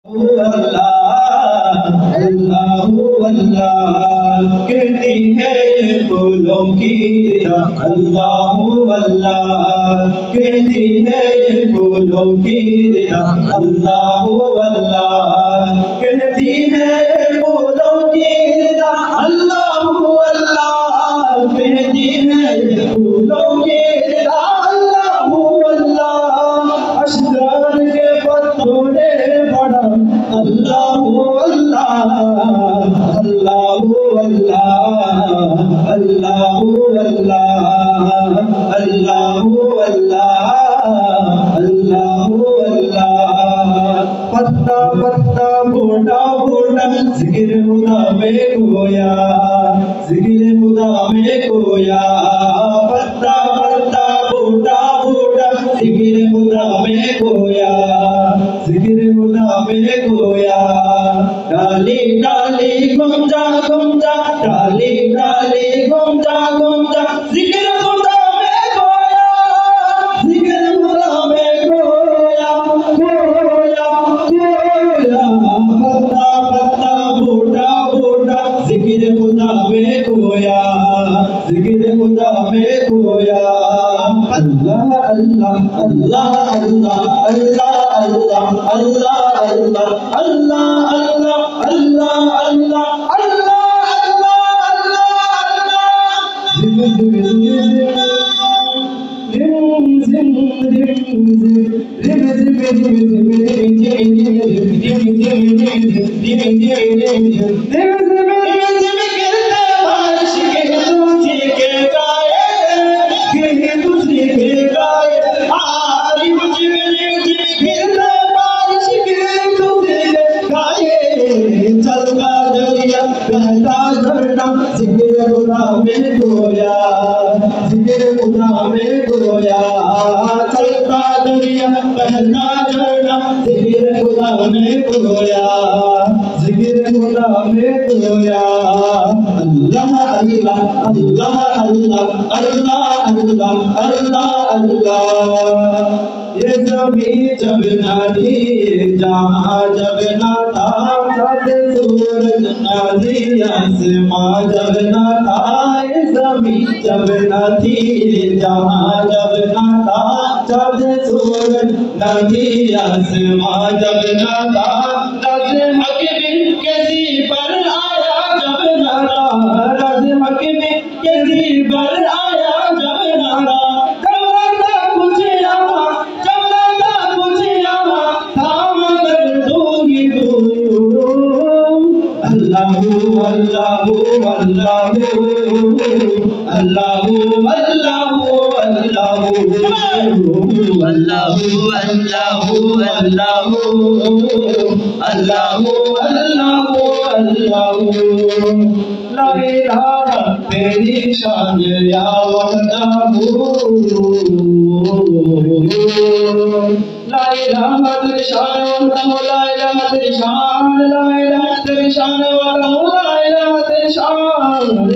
अल्लाह अल्लाह अल्लाह कहती है फूलों की अल्लाह अल्लाह कहती है फूलों की अल्लाह अल्लाह कहती है फूलों की अल्लाह अल्लाह कहती है फूलों की अल्लाह अल्लाह अशजार के पत्तों ने पड़ा अल्लाह अल्लाह अल्लाह अल्लाह अल्लाह अल्लाह अल्लाह अल्लाह अल्लाह अल्लाह पत्ता पत्ता बूढ़ा बूढ़ा जिक्र खुदा में खोया जिक्र खुदा में खोया पत्ता पत्ता बूढ़ा बूढ़ा जिक्र खुदा में खोया जिक्र खुदा में खोया डाली डाली गुमजा गुमजा डाली डाली गुमजा गुमजा जिक्र खुदा में खोया जिक्र खुदा में खोया खोया खोया पत्ता पत्ता बूढ़ा बूढ़ा जिक्र खुदा में खोया जिक्र खुदा में खोया अल्लाह अल्लाह अल्लाह अल्लाह अल्लाह अल्लाह अल्लाह अल्लाह अल्लाह अल्लाह अल्लाह अल्लाह जिक्र खुदा में खोया जिक्र खुदा में खोया चलता दरिया बहता झरना जिक्र खुदा में खोया जिक्र खुदा में खोया अल्लाह अल्लाह अल्लाह अल्लाह अल्लाह अल्लाह अल्लाह अल्लाह ये जमी जब ना थी जहाँ जब ना था सूरज ना थी आसमां जब ना था ये जमी जब ना थी जहाँ जब ना था चाँद सूरज ना थी आसमां जब ना था रज़ हक में किसी पर आया जब ना था रज़ हक में किसी पर आया जब ना था अल्लाहु अल्लाहु अल्लाहु अल्लाहु अल्लाहु अल्लाहु अल्लाहु अल्लाहु अल्लाहु अल्लाहु अल्लाहु अल्लाहु ला इलाहा तेरी शान या वहदाहु ला इलाहा तेरी शान वहदाहु ला इलाहा तेरी शान ला इलाहा तेरी शान वहदाहु ला इलाहा तेरी शान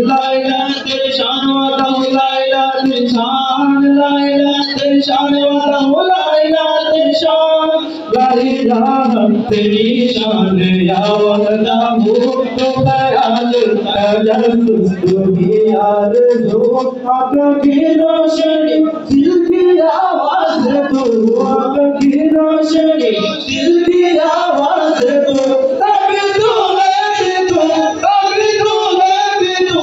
ला इलाहा तेरी शान वहदाहु ला इलाहा तेरी शान ला इलाहा तेरी शान वहदाहु ला इलाहा तेरी शान ला इलाहा तेरी शान या वहदाहु तो ख्याल सुस्तु की आरज़ू आँखों की रोशनी दिल की आवाज़ तू आँखों की रोशनी दिल की आवाज़ तू कभी तू मैं भी तू कभी तू मैं भी तू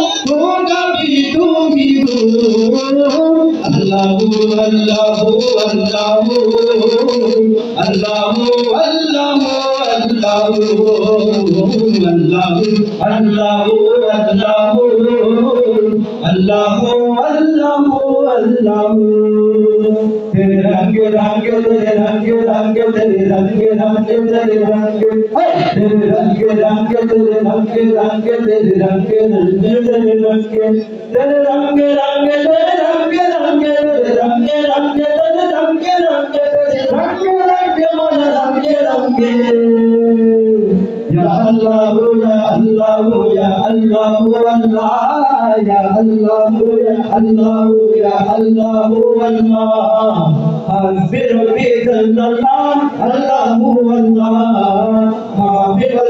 कभी तू भी तू अल्लाहु अल्लाहु अल्लाहु अल्लाहु अल्लाहु अल्लाहु अल्लाहु अल्लाहु अल्लाहु अल्लाहु अल्लाहु तेरे रंग रंग तेरे रंग रंग तेरे रंग रंग तेरे रंग तेरे रंग रंग तेरे रंग रंग तेरे रंग रंग तेरे रंग तेरे रंग रंग तेरे रंग रंग तेरे रंग रंग तेरे रंग रंग तेरे रंग रंग मन रंग रंग या अल्लाह या अल्लाह या अल्लाह अल्लाह या अल्लाह या अल्लाह या अल्लाह अल्लाह हस्बी रब्बी अल्लाह अल्लाह अल्लाह